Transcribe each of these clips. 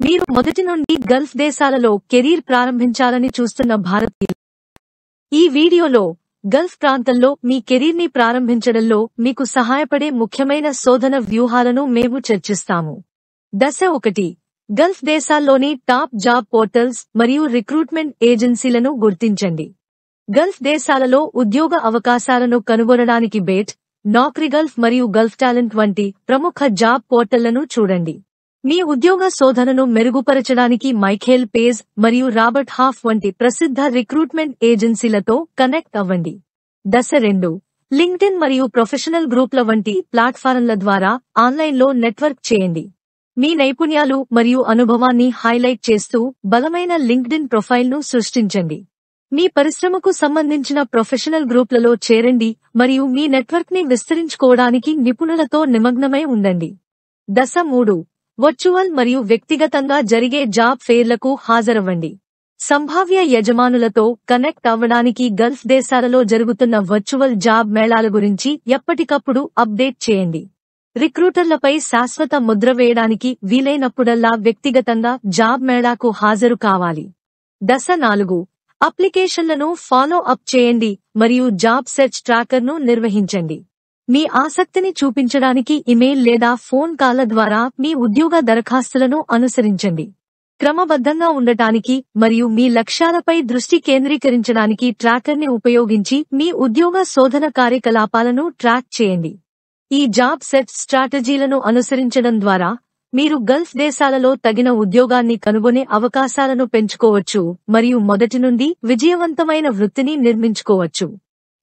మీరు మొదటి నుండి గల్ఫ్ దేశాలలో కెరీర్ ప్రారంభించాలని చూస్తున్న భారతీయులు, ఈ వీడియోలో గల్ఫ్ ప్రాంతంలో మీ కెరీర్ని ప్రారంభించడంలో మీకు సహాయపడే ముఖ్యమైన శోధన వ్యూహాలను మేము చర్చిస్తాము. దశ 1. గల్ఫ్ దేశాల్లోని టాప్ జాబ్ పోర్టల్స్ మరియు రిక్రూట్మెంట్ ఏజెన్సీలను గుర్తించండి. గల్ఫ్ దేశాలలో ఉద్యోగ అవకాశాలను కనుగొనడానికి బేట్, నౌకరీగల్ఫ్ మరియు గల్ఫ్ టాలెంట్ వంటి ప్రముఖ జాబ్ పోర్టళ్లను చూడండి. మీ ఉద్యోగ శోధనను మెరుగుపరచడానికి మైఖేల్ పేజ్ మరియు రాబర్ట్ హాఫ్ వంటి ప్రసిద్ధ రిక్రూట్మెంట్ ఏజెన్సీలతో కనెక్ట్ అవ్వండి. దశ 2. లింక్డ్ఇన్ మరియు ప్రొఫెషనల్ గ్రూప్ల వంటి ప్లాట్ఫారంల ద్వారా ఆన్లైన్లో నెట్వర్క్ చేయండి. మీ నైపుణ్యాలు మరియు అనుభవాన్ని హైలైట్ చేస్తూ బలమైన లింక్డ్ఇన్ ప్రొఫైల్ను సృష్టించండి. మీ పరిశ్రమకు సంబంధించిన ప్రొఫెషనల్ గ్రూప్లలో చేరండి మరియు మీ నెట్వర్క్ని విస్తరించుకోవడానికి నిపుణులతో నిమగ్నమై ఉండండి. దశ 3. వర్చువల్ మరియు వ్యక్తిగతంగా జరిగే జాబ్ ఫెయిర్లకు హాజరవ్వండి. సంభావ్య యజమానులతో కనెక్ట్ అవ్వడానికి గల్ఫ్ దేశాలలో జరుగుతున్న వర్చువల్ జాబ్ మేళాల గురించి ఎప్పటికప్పుడు అప్డేట్ చేయండి. రిక్రూటర్లపై శాశ్వత ముద్ర వేయడానికి వీలైనప్పుడల్లా వ్యక్తిగతంగా జాబ్ మేళాకు హాజరు కావాలి. దశ 4. అప్లికేషన్లను ఫాలో అప్ చేయండి మరియు జాబ్ సెర్చ్ ట్రాకర్ను నిర్వహించండి. మీ ఆసక్తిని చూపించడానికి ఇమెయిల్ లేదా ఫోన్ కాల్ల ద్వారా మీ ఉద్యోగ దరఖాస్తులను అనుసరించండి. క్రమబద్ధంగా ఉండటానికి మరియు మీ లక్ష్యాలపై దృష్టి కేంద్రీకరించడానికి ట్రాకర్ని ఉపయోగించి మీ ఉద్యోగ శోధన కార్యకలాపాలను ట్రాక్ చేయండి. ఈ జాబ్ సెర్చ్ స్ట్రాటజీలను అనుసరించడం ద్వారా మీరు గల్ఫ్ దేశాలలో తగిన ఉద్యోగాన్ని కనుగొనే అవకాశాలను పెంచుకోవచ్చు మరియు మొదటి నుండి విజయవంతమైన వృత్తిని నిర్మించుకోవచ్చు.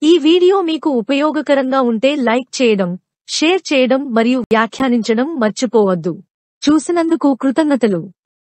ఈ వీడియో మీకు ఉపయోగకరంగా ఉంటే లైక్ చేయడం, షేర్ చేయడం మరియు వ్యాఖ్యానించడం మర్చిపోవద్దు. చూసినందుకు కృతజ్ఞతలు.